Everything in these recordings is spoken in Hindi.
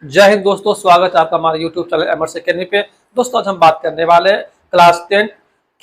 जय हिंद दोस्तों, स्वागत है आपका हमारे YouTube चैनल एमर्स एकेडमी पे। दोस्तों आज हम बात करने वाले हैं क्लास 10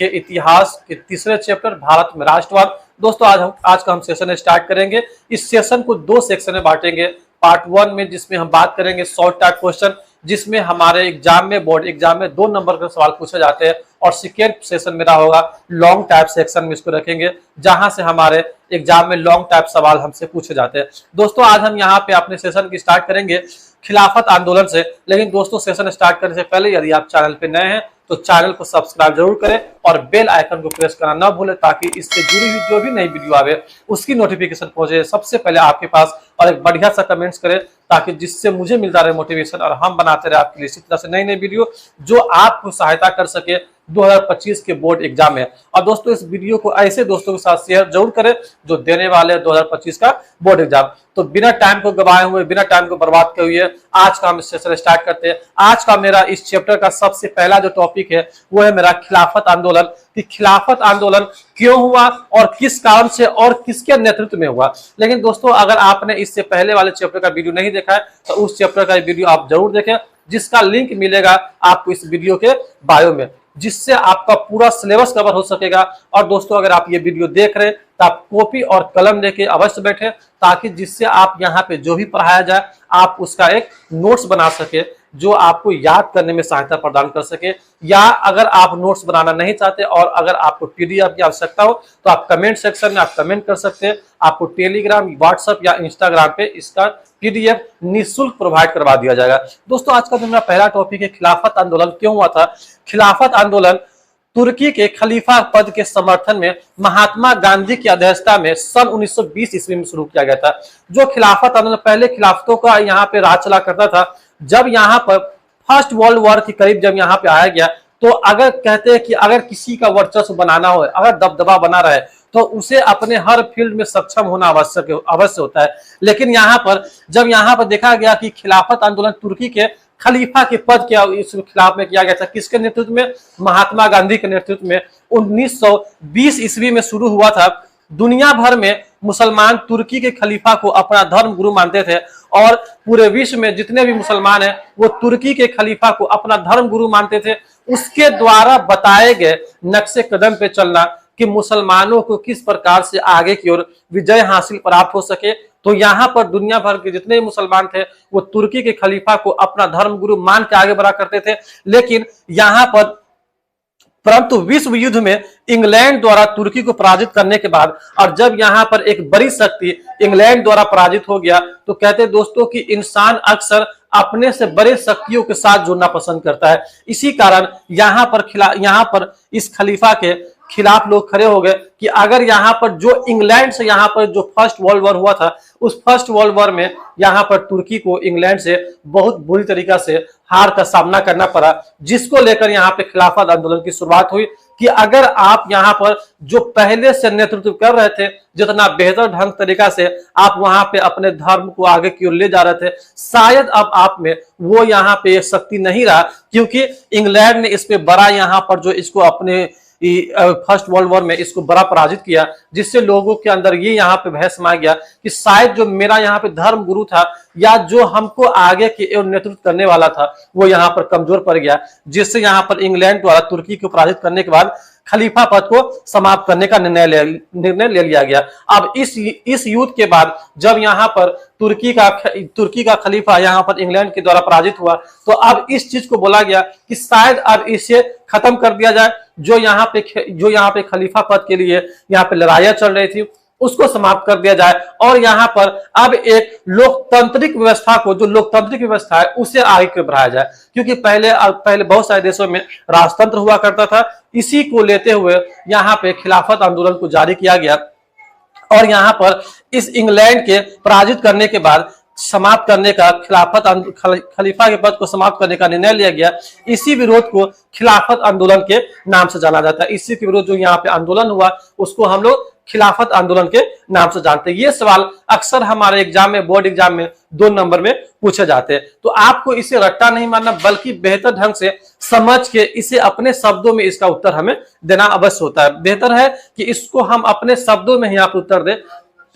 के इतिहास के तीसरे चैप्टर भारत में राष्ट्रवाद। दोस्तों आज का हम सेशन स्टार्ट करेंगे। इस सेशन को दो सेक्शन में बांटेंगे। पार्ट 1 में जिसमें हम बात करेंगे शॉर्ट टाइप क्वेश्चन, जिसमें हमारे एग्जाम में बोर्ड एग्जाम में 2 नंबर के सवाल पूछे जाते हैं, और सेकेंड सेशन मेरा होगा लॉन्ग टाइप सेक्शन में इसको रखेंगे, जहां से हमारे एग्जाम में लॉन्ग टाइप सवाल हमसे पूछे जाते हैं। दोस्तों आज हम यहाँ पे अपने सेशन की स्टार्ट करेंगे खिलाफत आंदोलन से। लेकिन दोस्तों सेशन स्टार्ट करने से पहले यदि आप चैनल पे नए हैं तो चैनल को सब्सक्राइब जरूर करें और बेल आइकन को प्रेस करना ना भूलें, ताकि इससे जुड़ी हुई जो भी नई वीडियो आवे उसकी नोटिफिकेशन पहुंचे सबसे पहले आपके पास। और एक बढ़िया सा कमेंट्स करें, ताकि जिससे मुझे मिलता रहे मोटिवेशन और हम बनाते रहे आपके लिए इसी तरह से नई नई वीडियो जो आपको सहायता कर सके 2025 के बोर्ड एग्जाम में। और दोस्तों इस वीडियो को ऐसे दोस्तों के साथ शेयर जरूर करें जो देने वाले हैं 2025 का बोर्ड एग्जाम। तो बिना टाइम को गवाए हुए, बिना टाइम को बर्बाद किए हुए आज का हम सेशन स्टार्ट करते हैं। आज का मेरा इस चैप्टर का सबसे पहला जो टॉपिक है वो है मेरा खिलाफत आंदोलन। कि खिलाफत आंदोलन क्यों हुआ और किस कारण से और किसके नेतृत्व में हुआ। लेकिन दोस्तों अगर आपने इससे पहले वाले चैप्टर का वीडियो नहीं देखा है तो उस चैप्टर का वीडियो आप जरूर देखें, जिसका लिंक मिलेगा आपको इस वीडियो के बायो में, जिससे आपका पूरा सिलेबस कवर हो सकेगा। और दोस्तों अगर आप ये वीडियो देख रहे हैं तो आप कॉपी और कलम लेके अवश्य बैठे, ताकि जिससे आप यहाँ पे जो भी पढ़ाया जाए आप उसका एक नोट्स बना सके जो आपको याद करने में सहायता प्रदान कर सके। या अगर आप नोट्स बनाना नहीं चाहते और अगर आपको पीडीएफ की आवश्यकता हो तो आप कमेंट सेक्शन में आप कमेंट कर सकते हैं। आपको टेलीग्राम, व्हाट्सएप या इंस्टाग्राम पे इसका पीडीएफ निःशुल्क प्रोवाइड करवा दिया जाएगा। दोस्तों आज का जो मेरा पहला टॉपिक है खिलाफत आंदोलन क्यों हुआ था। खिलाफत आंदोलन तुर्की के खलीफा पद के समर्थन में महात्मा गांधी की अध्यक्षता में सन 1920 ईस्वी में शुरू किया गया था। जो खिलाफत आंदोलन पहले खिलाफतों का यहाँ पे राज चला करता था, जब यहाँ पर फर्स्ट वर्ल्ड वॉर के करीब जब यहाँ पे आया गया तो अगर कहते हैं कि अगर किसी का वर्चस्व बनाना हो, अगर दबदबा बना रहे तो उसे अपने हर फील्ड में सक्षम होना अवश्य होता है। लेकिन यहाँ पर जब यहाँ पर देखा गया कि खिलाफत आंदोलन तुर्की के खलीफा के पद के इस खिलाफ में किया गया था, किसके नेतृत्व में? महात्मा गांधी के नेतृत्व में 1920 ईस्वी में शुरू हुआ था। दुनिया भर में मुसलमान तुर्की के खलीफा को अपना धर्म गुरु मानते थे, और पूरे विश्व में जितने भी मुसलमान हैं वो तुर्की के खलीफा को अपना धर्म गुरु मानते थे। उसके द्वारा बताए गए नक्शे कदम पे चलना कि मुसलमानों को किस प्रकार से आगे की ओर विजय हासिल प्राप्त हो सके। तो यहाँ पर दुनिया भर के जितने मुसलमान थे वो तुर्की के खलीफा को अपना धर्म गुरु मान के आगे बढ़ा करते थे। लेकिन यहाँ पर परंतु विश्व युद्ध में इंग्लैंड द्वारा तुर्की को पराजित करने के बाद, और जब यहाँ पर एक बड़ी शक्ति इंग्लैंड द्वारा पराजित हो गया, तो कहते हैं दोस्तों कि इंसान अक्सर अपने से बड़े शक्तियों के साथ जुड़ना पसंद करता है। इसी कारण यहाँ पर इस खलीफा के खिलाफ लोग खड़े हो गए कि अगर यहाँ पर जो इंग्लैंड से यहाँ पर जो फर्स्ट वर्ल्ड वॉर हुआ था, उस फर्स्ट वर्ल्ड वॉर में यहाँ पर तुर्की को इंग्लैंड से बहुत बुरी तरीका से हार का सामना करना पड़ा, जिसको लेकर यहाँ पे खिलाफत आंदोलन की शुरुआत हुई कि अगर आप यहाँ पर जो पहले से नेतृत्व कर रहे थे, जितना बेहतर ढंग तरीका से आप वहां पे अपने धर्म को आगे की ओर ले जा रहे थे, शायद अब आप में वो यहाँ पे शक्ति नहीं रहा, क्योंकि इंग्लैंड ने इस पे बड़ा यहाँ पर जो इसको अपने फर्स्ट वर्ल्ड वॉर में इसको बड़ा पराजित किया, जिससे लोगों के अंदर ये यहाँ पे भय समा गया कि शायद जो मेरा यहाँ पे धर्म गुरु था या जो हमको आगे के नेतृत्व करने वाला था वो यहाँ पर कमजोर पड़ गया, जिससे यहाँ पर इंग्लैंड द्वारा तुर्की को पराजित करने के बाद खलीफा पद को समाप्त करने का निर्णय ले लिया गया। अब इस युद्ध के बाद जब यहाँ पर तुर्की का खलीफा यहाँ पर इंग्लैंड के द्वारा पराजित हुआ, तो अब इस चीज को बोला गया कि शायद अब इसे खत्म कर दिया जाए। जो यहाँ पे खलीफा पद के लिए यहाँ पे लड़ाइयां चल रही थी उसको समाप्त कर दिया जाए, और यहाँ पर अब एक लोकतांत्रिक व्यवस्था है उसे आगे बढ़ाया जाए। क्योंकि पहले बहुत सारे देशों में राजतंत्र हुआ करता था। इसी को लेते हुए यहाँ पे खिलाफत आंदोलन को जारी किया गया, और यहाँ पर इस इंग्लैंड के पराजित करने के बाद समाप्त करने का खलीफा के पद को समाप्त करने का निर्णय लिया गया। इसी विरोध को खिलाफत आंदोलन के नाम से जाना जाता है। इसी के विरोध जो यहाँ पे आंदोलन हुआ उसको हम लोग खिलाफत आंदोलन के नाम से जानते हैं। ये सवाल अक्सर हमारे एग्जाम में, बोर्ड एग्जाम में 2 नंबर में पूछे जाते हैं। तो आपको इसे रट्टा नहीं मारना, बल्कि बेहतर ढंग से समझ के इसे अपने शब्दों में इसका उत्तर हमें देना अवश्य होता है। बेहतर है कि इसको हम अपने शब्दों में ही आप उत्तर दें,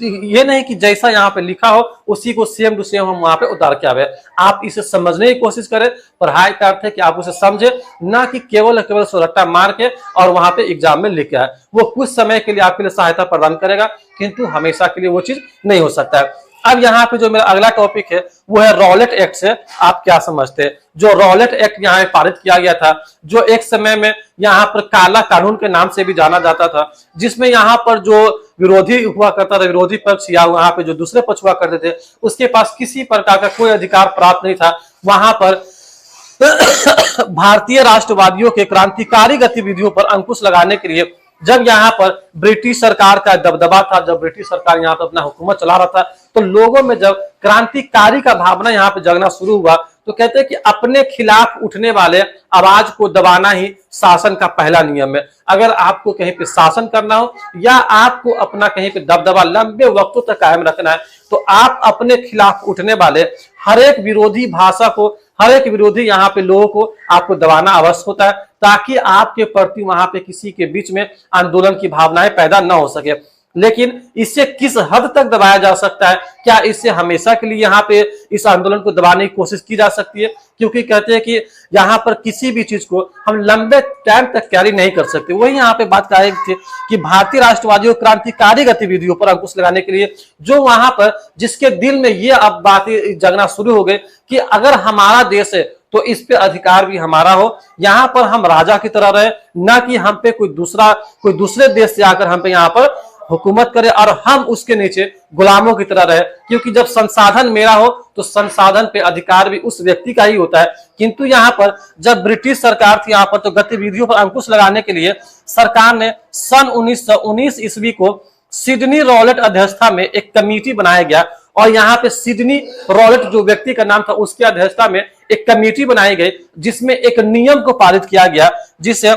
ये नहीं कि जैसा यहाँ पे लिखा हो उसी को सेम टू सेम हम वहां पे उतार के आवे। आप इसे समझने की कोशिश करें, पढ़ाई का अर्थ है कि आप उसे समझे, ना कि केवल केवल रट्टा मार के और वहां पे एग्जाम में लिख के आए। वो कुछ समय के लिए आपके लिए सहायता प्रदान करेगा, किंतु हमेशा के लिए वो चीज नहीं हो सकता है। अब यहाँ पे जो मेरा अगला टॉपिक है वो है रॉलेट एक्ट से आप क्या समझते हैं। जो रॉलेट एक्ट यहाँ पारित किया गया था, जो एक समय में यहाँ पर काला कानून के नाम से भी जाना जाता था, जिसमें यहाँ पर जो विरोधी हुआ करता था, विरोधी पक्ष या वहां पे जो दूसरे पक्ष हुआ करते थे, उसके पास किसी प्रकार का कोई अधिकार प्राप्त नहीं था। वहां पर भारतीय राष्ट्रवादियों के क्रांतिकारी गतिविधियों पर अंकुश लगाने के लिए जब यहाँ पर ब्रिटिश सरकार का दबदबा था, जब ब्रिटिश सरकार यहाँ पर अपना हुकूमत चला रहा था, तो लोगों में जब क्रांतिकारी का भावना यहाँ पे जगना शुरू हुआ, तो कहते हैं कि अपने खिलाफ उठने वाले आवाज को दबाना ही शासन का पहला नियम है। अगर आपको कहीं पे शासन करना हो या आपको अपना कहीं पे दबदबा लंबे वक्तों तक कायम रखना है, तो आप अपने खिलाफ उठने वाले हर एक विरोधी भाषा को, हर एक विरोधी यहाँ पे लोगों को आपको दबाना आवश्यक होता है, ताकि आपके प्रति वहां पे किसी के बीच में आंदोलन की भावनाएं पैदा न हो सके। लेकिन इससे किस हद तक दबाया जा सकता है, क्या इससे हमेशा के लिए यहाँ पे इस आंदोलन को दबाने की कोशिश की जा सकती है? क्योंकि कहते हैं कि यहाँ पर किसी भी चीज को हम लंबे टाइम तक कैरी नहीं कर सकते। वही यहाँ पे बात कही थी कि भारतीय राष्ट्रवादियों क्रांतिकारी गतिविधियों पर अंकुश लगाने के लिए जो वहां पर जिसके दिल में ये अब बातें जगना शुरू हो गई कि अगर हमारा देश है तो इस पे अधिकार भी हमारा हो, यहाँ पर हम राजा की तरह रहे, ना कि हम पे कोई दूसरे देश से आकर हम पे यहाँ पर हुकूमत करे और हम उसके नीचे गुलामों की तरह रहे। क्योंकि जब संसाधन मेरा हो तो संसाधन पे अधिकार भी उस व्यक्ति का ही होता है। किंतु यहाँ पर जब ब्रिटिश सरकार थी यहाँ पर, तो गतिविधियों पर अंकुश लगाने के लिए सरकार ने सन 1919 ईस्वी को सिडनी रॉलेट अध्यक्षता में एक कमेटी बनाया गया, और यहाँ पे सिडनी रॉलेट जो व्यक्ति का नाम था उसकी अध्यक्षता में एक कमेटी बनाई गई, जिसमें एक नियम को पारित किया गया, जिसे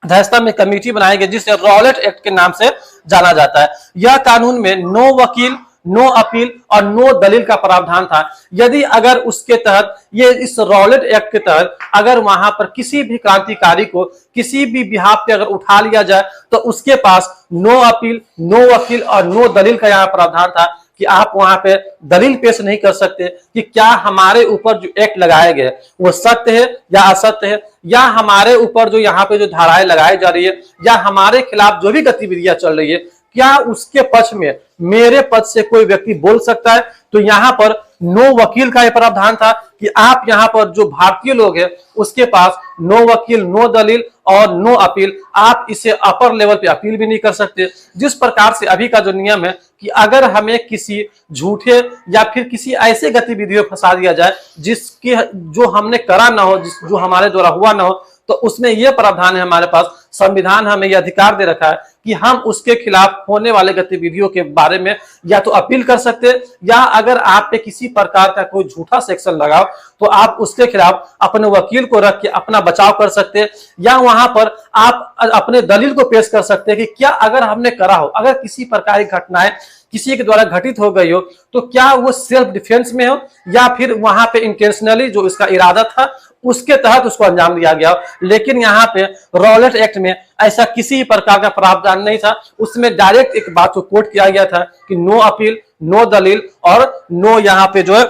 अध्यक्षता में कमेटी बनाई गई जिसे रॉलेट एक्ट के नाम से जाना जाता है। यह कानून में नो वकील, नो अपील और नो दलील का प्रावधान था। यदि अगर उसके तहत ये इस रॉलेट एक्ट के तहत अगर वहां पर किसी भी क्रांतिकारी को किसी भी बिहाफ पे अगर उठा लिया जाए, तो उसके पास नो अपील, नो वकील और नो दलील का यहाँ प्रावधान था कि आप वहां पे दलील पेश नहीं कर सकते कि क्या हमारे ऊपर जो एक्ट लगाए गए वो सत्य है या असत्य है, या हमारे ऊपर जो यहाँ पे जो धाराएं लगाई जा रही है या हमारे खिलाफ जो भी गतिविधियां चल रही है, क्या उसके पक्ष में मेरे पद से कोई व्यक्ति बोल सकता है। तो यहाँ पर नो वकील का यह प्रावधान था कि आप यहाँ पर जो भारतीय लोग हैं उसके पास नो वकील, नो दलील और नो अपील, आप इसे अपर लेवल पे अपील भी नहीं कर सकते। जिस प्रकार से अभी का जो नियम है कि अगर हमें किसी झूठे या फिर किसी ऐसे गतिविधियों में फंसा दिया जाए जिसके जो हमने करा ना हो, जो हमारे द्वारा हुआ ना हो, तो उसमें यह प्रावधान है हमारे पास, संविधान हमें यह अधिकार दे रखा है कि हम उसके खिलाफ होने वाले गतिविधियों के बारे में या तो अपील कर सकते, या अगर आप पे किसी प्रकार का कोई झूठा सेक्शन लगाओ तो आप उसके खिलाफ अपने वकील को रख के अपना बचाव कर सकते, या वहां पर आप अपने दलील को पेश कर सकते हैं कि क्या अगर हमने करा हो, अगर किसी प्रकार की घटनाएं किसी के द्वारा घटित हो गई हो, तो क्या वो सेल्फ डिफेंस में हो या फिर वहां पे इंटेंशनली जो इसका इरादा था उसके तहत उसको अंजाम दिया गया। लेकिन यहाँ पे रॉलेट एक्ट में ऐसा किसी प्रकार का प्रावधान नहीं था। उसमें डायरेक्ट एक बात को कोट किया गया था कि नो अपील, नो दलील और नो यहाँ पे जो है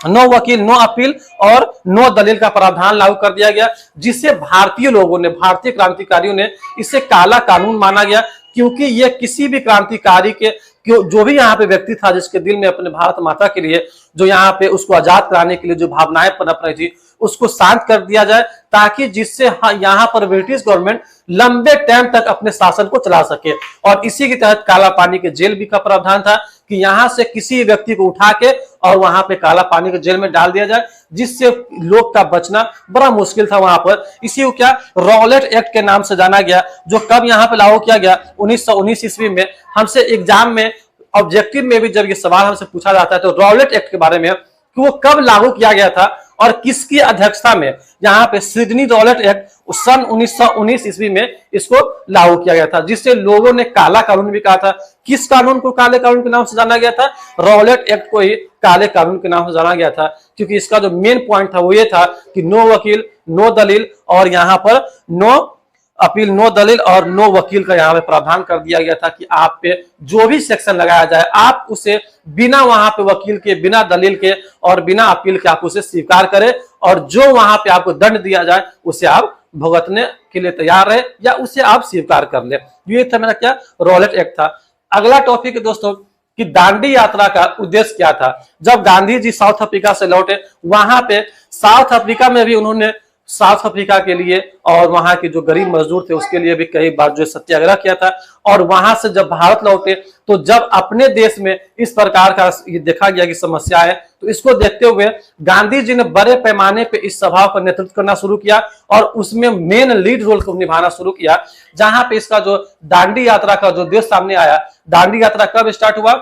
नो वकील, नो अपील और नो दलील का प्रावधान लागू कर दिया गया, जिससे भारतीय लोगों ने, भारतीय क्रांतिकारियों ने इसे काला कानून माना गया। क्योंकि ये किसी भी क्रांतिकारी के जो भी यहाँ पे व्यक्ति था जिसके दिल में अपने भारत माता के लिए जो यहाँ पे उसको आजाद कराने के लिए जो भावनाएं पनप रही थी उसको शांत कर दिया जाए, ताकि जिससे यहाँ पर ब्रिटिश गवर्नमेंट लंबे टाइम तक अपने शासन को चला सके। और इसी के तहत काला पानी के जेल भी का प्रावधान था कि यहाँ से किसी व्यक्ति को उठा के और वहां पे काला पानी के जेल में डाल दिया जाए, जिससे लोग का बचना बड़ा मुश्किल था वहां पर। इसी को क्या रॉलेट एक्ट के नाम से जाना गया, जो कब यहाँ पे लागू किया गया 1919 ईस्वी में। हमसे एग्जाम में ऑब्जेक्टिव में भी जब ये सवाल हमसे पूछा जाता है तो रॉलेट एक्ट के बारे में कि वो कब लागू किया गया था और किसकी अध्यक्षता में यहाँ पे सिडनी रॉलेट एक्ट सन 1919 ईस्वी में इसको लागू किया गया था, जिससे लोगों ने काला कानून भी कहा था। किस कानून को काले कानून के नाम से जाना गया था? रॉलेट एक्ट को ही काले कानून के नाम से जाना गया था, क्योंकि इसका जो मेन पॉइंट था वो ये था कि नो वकील, नो दलील और यहाँ पर नो अपील नो दलील और नो वकील का यहाँ पे प्रावधान कर दिया गया था कि आप पे जो भी सेक्शन लगाया जाए आप उसे बिना वहां पे वकील के, बिना दलील के और बिना अपील के आप उसे स्वीकार करें, और जो वहां पे आपको दंड दिया जाए उसे आप भुगतने के लिए तैयार रहे या उसे आप स्वीकार कर ले। ये था मेरा क्या, रॉलेट एक्ट था। अगला टॉपिक है दोस्तों कि दांडी यात्रा का उद्देश्य क्या था। जब गांधी जी साउथ अफ्रीका से लौटे, वहां पे साउथ अफ्रीका में भी उन्होंने साउथ अफ्रीका के लिए और वहां के जो गरीब मजदूर थे उसके लिए भी कई बार जो सत्याग्रह किया था। और वहां से जब भारत लौटे तो जब अपने देश में इस प्रकार का ये देखा गया कि समस्या है, तो इसको देखते हुए गांधी जी ने बड़े पैमाने पे इस सभा का नेतृत्व करना शुरू किया और उसमें मेन लीड रोल को निभाना शुरू किया। जहां पे इसका जो दांडी यात्रा का जो देश सामने आया, दांडी यात्रा कब स्टार्ट हुआ,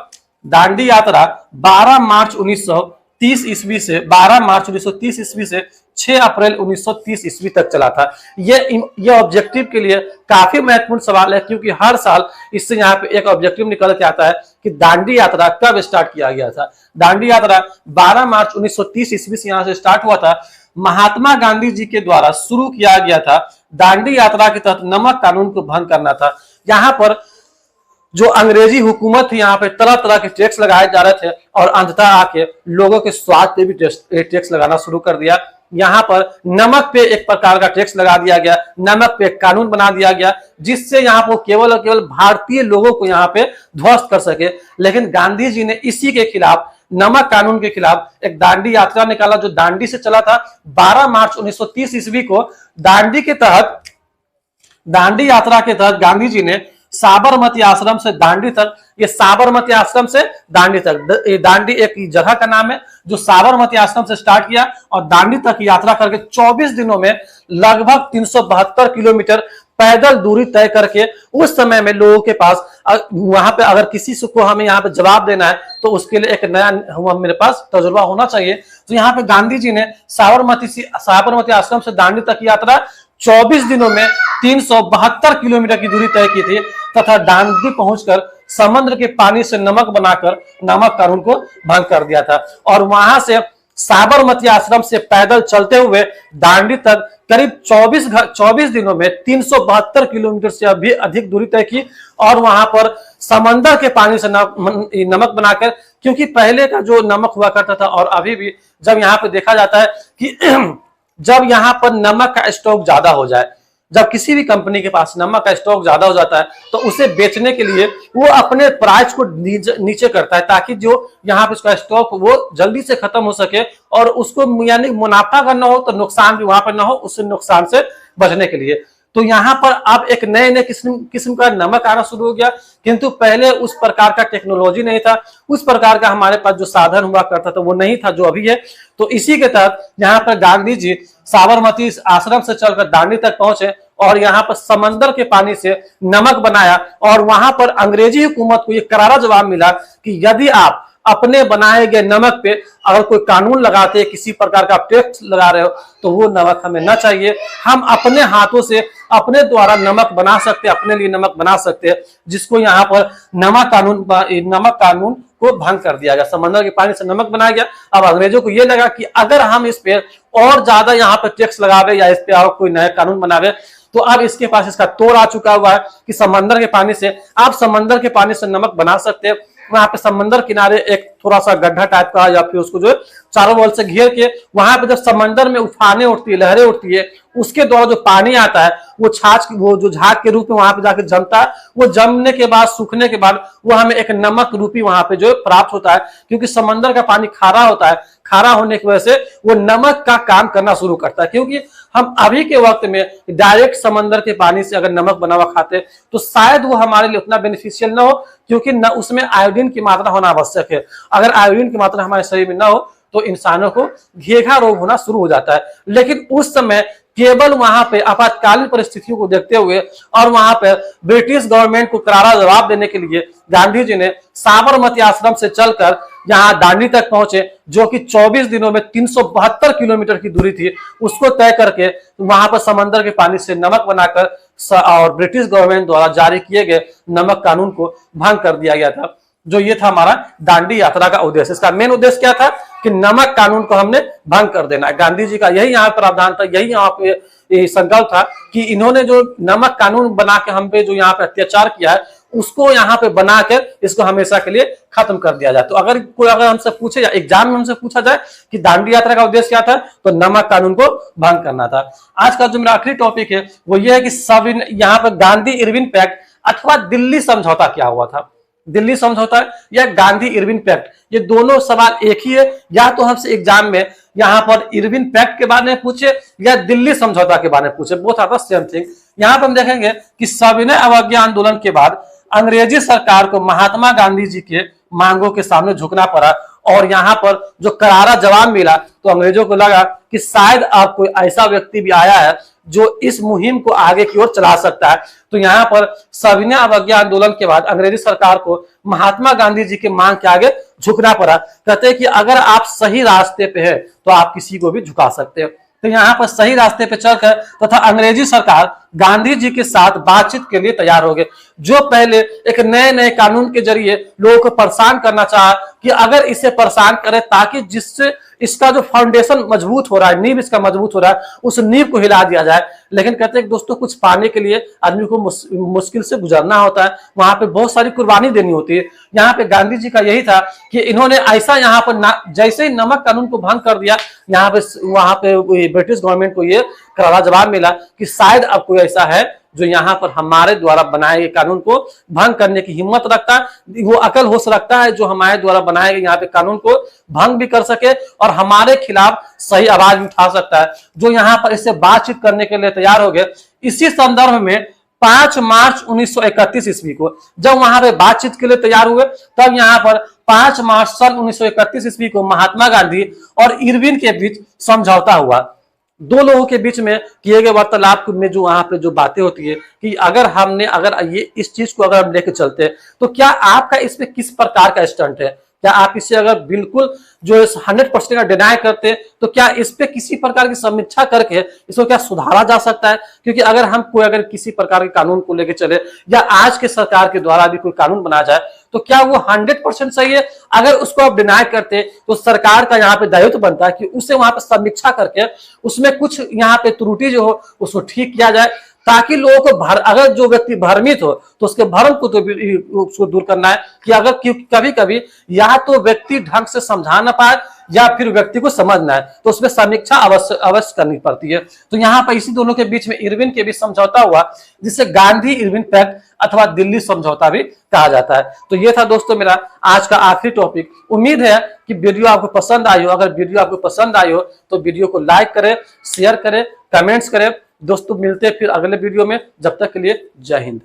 दांडी यात्रा 12 मार्च 1930 ईस्वी से 12 मार्च 1930 ईस्वी से 6 अप्रैल 1930 ईस्वी तक चला था। ये ऑब्जेक्टिव के लिए काफी महत्वपूर्ण सवाल है, क्योंकि हर साल इससे यहाँ पे एक ऑब्जेक्टिव निकल के आता है कि दांडी यात्रा कब स्टार्ट किया गया था। दांडी यात्रा 12 मार्च 1930 ईस्वी से यहाँ से स्टार्ट हुआ था। महात्मा गांधी जी के द्वारा शुरू किया गया था। दांडी यात्रा के तहत नमक कानून को भंग करना था। यहाँ पर जो अंग्रेजी हुकूमत थी, यहाँ पे तरह तरह के टैक्स लगाए जा रहे थे और अंततः आके लोगों के स्वास्थ्य पे भी टैक्स लगाना शुरू कर दिया। यहाँ पर नमक पे एक प्रकार का टैक्स लगा दिया गया, नमक पे कानून बना दिया गया, जिससे यहाँ पर केवल और केवल भारतीय लोगों को यहाँ पे ध्वस्त कर सके। लेकिन गांधी जी ने इसी के खिलाफ, नमक कानून के खिलाफ एक दांडी यात्रा निकाला, जो दांडी से चला था। 12 मार्च 1930 ईस्वी को दांडी यात्रा के तहत गांधी जी ने साबरमती आश्रम से दांडी तक, ये साबरमती आश्रम से दांडी तक, ये दांडी एक जगह का नाम है जो साबरमती आश्रम से स्टार्ट किया और दांडी तक यात्रा करके 24 दिनों में लगभग 372 किलोमीटर पैदल दूरी तय करके, उस समय में लोगों के पास वहां पे अगर किसी को हमें यहाँ पे जवाब देना है तो उसके लिए एक नया मेरे पास तजुर्बा होना चाहिए। तो यहाँ पे गांधी जी ने साबरमती आश्रम से दांडी तक यात्रा 24 दिनों में 372 किलोमीटर की दूरी तय की थी तथा दांडी पहुंचकर समुद्र के पानी से नमक बनाकर नमक कानून को भंग कर दिया था। और वहां से साबरमती आश्रम से पैदल चलते हुए दांडी तक करीब 24 दिनों में 372 किलोमीटर से भी अधिक दूरी तय की और वहां पर समंदर के पानी से नमक बनाकर, क्योंकि पहले का जो नमक हुआ करता था और अभी भी जब यहाँ पे देखा जाता है कि जब यहाँ पर नमक का स्टॉक ज्यादा हो जाए, जब किसी भी कंपनी के पास नमक का स्टॉक ज्यादा हो जाता है तो उसे बेचने के लिए वो अपने प्राइस को नीचे करता है, ताकि जो यहाँ पे उसका स्टॉक वो जल्दी से खत्म हो सके और उसको यानी मुनाफा का ना हो तो नुकसान भी वहां पर ना हो, उससे नुकसान से बचने के लिए। तो यहाँ पर अब एक नए किस्म का नमक आना शुरू हो गया, किंतु पहले उस प्रकार का टेक्नोलॉजी नहीं था, उस प्रकार का हमारे पास जो साधन हुआ करता था वो नहीं था जो अभी है। तो इसी के तहत यहाँ पर गांधी जी साबरमती आश्रम से चलकर दांडी तक पहुंचे और यहाँ पर समंदर के पानी से नमक बनाया और वहां पर अंग्रेजी हुकूमत को ये करारा जवाब मिला कि यदि आप अपने बनाए गए नमक पे अगर कोई कानून लगाते, किसी प्रकार का टैक्स लगा रहे हो तो वो नमक हमें ना चाहिए। हम अपने हाथों से अपने द्वारा नमक बना सकते, अपने लिए नमक बना सकते हैं, जिसको यहाँ पर नमक कानून को भंग कर दिया गया। समंदर के पानी से नमक बनाया गया। अब अंग्रेजों को ये लगा कि अगर हम इस पे और ज्यादा यहाँ पर टैक्स लगावे या इस पे और कोई नया कानून बनावे तो अब इसके पास इसका तोड़ आ चुका हुआ है कि समंदर के पानी से आप समंदर के पानी से नमक बना सकते हैं। वहां पे समंदर किनारे एक थोड़ा सा गड्ढा टाइप का या फिर उसको जो चारों ओर से घेर के वहां पे जब समंदर में उफाने उठती है, लहरें उठती है, उसके द्वारा जो पानी आता है वो जो झाग के रूप में वहां पे जाके जमता है। वो जमने के बाद, सूखने के बाद वो हमें एक नमक रूपी वहां पे जो प्राप्त होता है, क्योंकि समंदर का पानी खारा होता है। खारा होने की वजह से वो नमक का काम करना शुरू करता है, क्योंकि हम अभी के वक्त में डायरेक्ट समंदर के पानी से अगर नमक बना हुआ खाते तो शायद वो हमारे लिए उतना बेनिफिशियल ना हो, क्योंकि न उसमें आयोडीन की मात्रा होना आवश्यक है। अगर आयोडीन की मात्रा हमारे शरीर में ना हो तो इंसानों को घेघा रोग होना शुरू हो जाता है। लेकिन उस समय केवल वहां पे आपातकालीन परिस्थितियों को देखते हुए और वहां पे ब्रिटिश गवर्नमेंट को करारा जवाब देने के लिए गांधी जी ने साबरमती आश्रम से चलकर यहाँ दांडी तक पहुंचे, जो कि 24 दिनों में 372 किलोमीटर की दूरी थी, उसको तय करके वहां पर समंदर के पानी से नमक बनाकर और ब्रिटिश गवर्नमेंट द्वारा जारी किए गए नमक कानून को भंग कर दिया गया था। जो ये था हमारा दांडी यात्रा का उद्देश्य। इसका मेन उद्देश्य क्या था कि नमक कानून को हमने भंग कर देना है। गांधी जी का यही यहाँ प्रावधान था, यही यहाँ पे ये संकल्प था कि इन्होंने जो नमक कानून बना के हम पे जो यहाँ पे अत्याचार किया है उसको यहाँ पे बनाकर इसको हमेशा के लिए खत्म कर दिया जाए। तो अगर हमसे पूछे जाए, एग्जाम में हमसे पूछा जाए कि दांडी यात्रा का उद्देश्य क्या था, तो नमक कानून को भंग करना था। आज का जो मेरा आखिरी टॉपिक है वो ये है कि यहाँ पर गांधी इरविन पैक्ट अथवा दिल्ली समझौता क्या हुआ था। दिल्ली समझौता या गांधी इरविन पैक्ट, ये दोनों सवाल एक ही है। या तो हमसे एग्जाम में यहाँ पर इरविन पैक्ट के बारे में पूछे या दिल्ली समझौता के बारे में पूछे, both are the same thing. यहाँ पर हम देखेंगे कि सविनय अवज्ञा आंदोलन के बाद अंग्रेजी सरकार को महात्मा गांधी जी के मांगों के सामने झुकना पड़ा और यहाँ पर जो करारा जवाब मिला तो अंग्रेजों को लगा कि शायद अब कोई ऐसा व्यक्ति भी आया है जो इस मुहिम को आगे की ओर चला सकता है। तो यहाँ पर सविनय अवज्ञा आंदोलन के बाद अंग्रेजी सरकार को महात्मा गांधी जी के मांग के आगे झुकना पड़ा। कहते हैं कि अगर आप सही रास्ते पे है तो आप किसी को भी झुका सकते हो। तो यहाँ पर सही रास्ते पे चलकर तथा अंग्रेजी सरकार गांधी जी के साथ बातचीत के लिए तैयार हो गए। जो पहले एक नए नए कानून के जरिए लोगों को परेशान करना चाहा कि अगर इसे परेशान करें ताकि जिससे इसका जो फाउंडेशन मजबूत हो रहा है, नींव इसका मजबूत हो रहा है, उस नींव को हिला दिया जाए। लेकिन कहते हैं दोस्तों कुछ पाने के लिए आदमी को मुश्किल से गुजरना होता है, वहां पे बहुत सारी कुर्बानी देनी होती है। यहाँ पे गांधी जी का यही था कि इन्होंने ऐसा यहाँ पर जैसे ही नमक कानून को भंग कर दिया, यहाँ पे वहां पे ब्रिटिश गवर्नमेंट को ये करारा जवाब मिला कि शायद अब कोई ऐसा है जो यहाँ पर हमारे द्वारा बनाए गए कानून को भंग करने की हिम्मत रखता है, वो अकल होश रखता है जो हमारे द्वारा बनाए गए यहाँ पे कानून को भंग भी कर सके और हमारे खिलाफ सही आवाज भी उठा सकता है, जो यहाँ पर इससे बातचीत करने के लिए तैयार हो गए। इसी संदर्भ में 5 मार्च 1931 ईस्वी को जब वहां पे बातचीत के लिए तैयार हुए, तब यहाँ पर 5 मार्च सन 1931 ईस्वी को महात्मा गांधी और इरविन के बीच समझौता हुआ। दो लोगों के बीच में किए गए वार्तालाप में जो वहां पे जो बातें होती है कि अगर ये इस चीज को अगर हम लेके चलते हैं तो क्या आपका इसमें किस प्रकार का स्टंट है, क्या आप इसे अगर बिल्कुल जो 100% का डिनाई करते हैं तो क्या इस पे किसी प्रकार की समीक्षा करके इसको क्या सुधारा जा सकता है। क्योंकि अगर किसी प्रकार के कानून को लेकर चले या आज के सरकार के द्वारा भी कोई कानून बनाया जाए तो क्या वो 100% सही है। अगर उसको आप डिनाई करते तो सरकार का यहाँ पे दायित्व बनता है कि उसे वहां पे समीक्षा करके उसमें कुछ यहाँ पे त्रुटि जो हो उसको ठीक किया जाए, ताकि लोगों को अगर जो व्यक्ति भ्रमित हो तो उसके भ्रम को तो उसको दूर करना है कि अगर कभी कभी या तो व्यक्ति ढंग से समझा ना पाए या फिर व्यक्ति को समझना है तो उसमें समीक्षा अवश्य करनी पड़ती है। तो यहाँ पर इसी दोनों के बीच में इरविन के बीच समझौता हुआ जिसे गांधी इरविन पैक्ट अथवा दिल्ली समझौता भी कहा जाता है। तो ये था दोस्तों मेरा आज का आखिरी टॉपिक। उम्मीद है कि वीडियो आपको पसंद आई हो। अगर वीडियो आपको पसंद आई हो तो वीडियो को लाइक करें, शेयर करें, कमेंट्स करें। दोस्तों मिलते हैं फिर अगले वीडियो में, जब तक के लिए जय हिंद।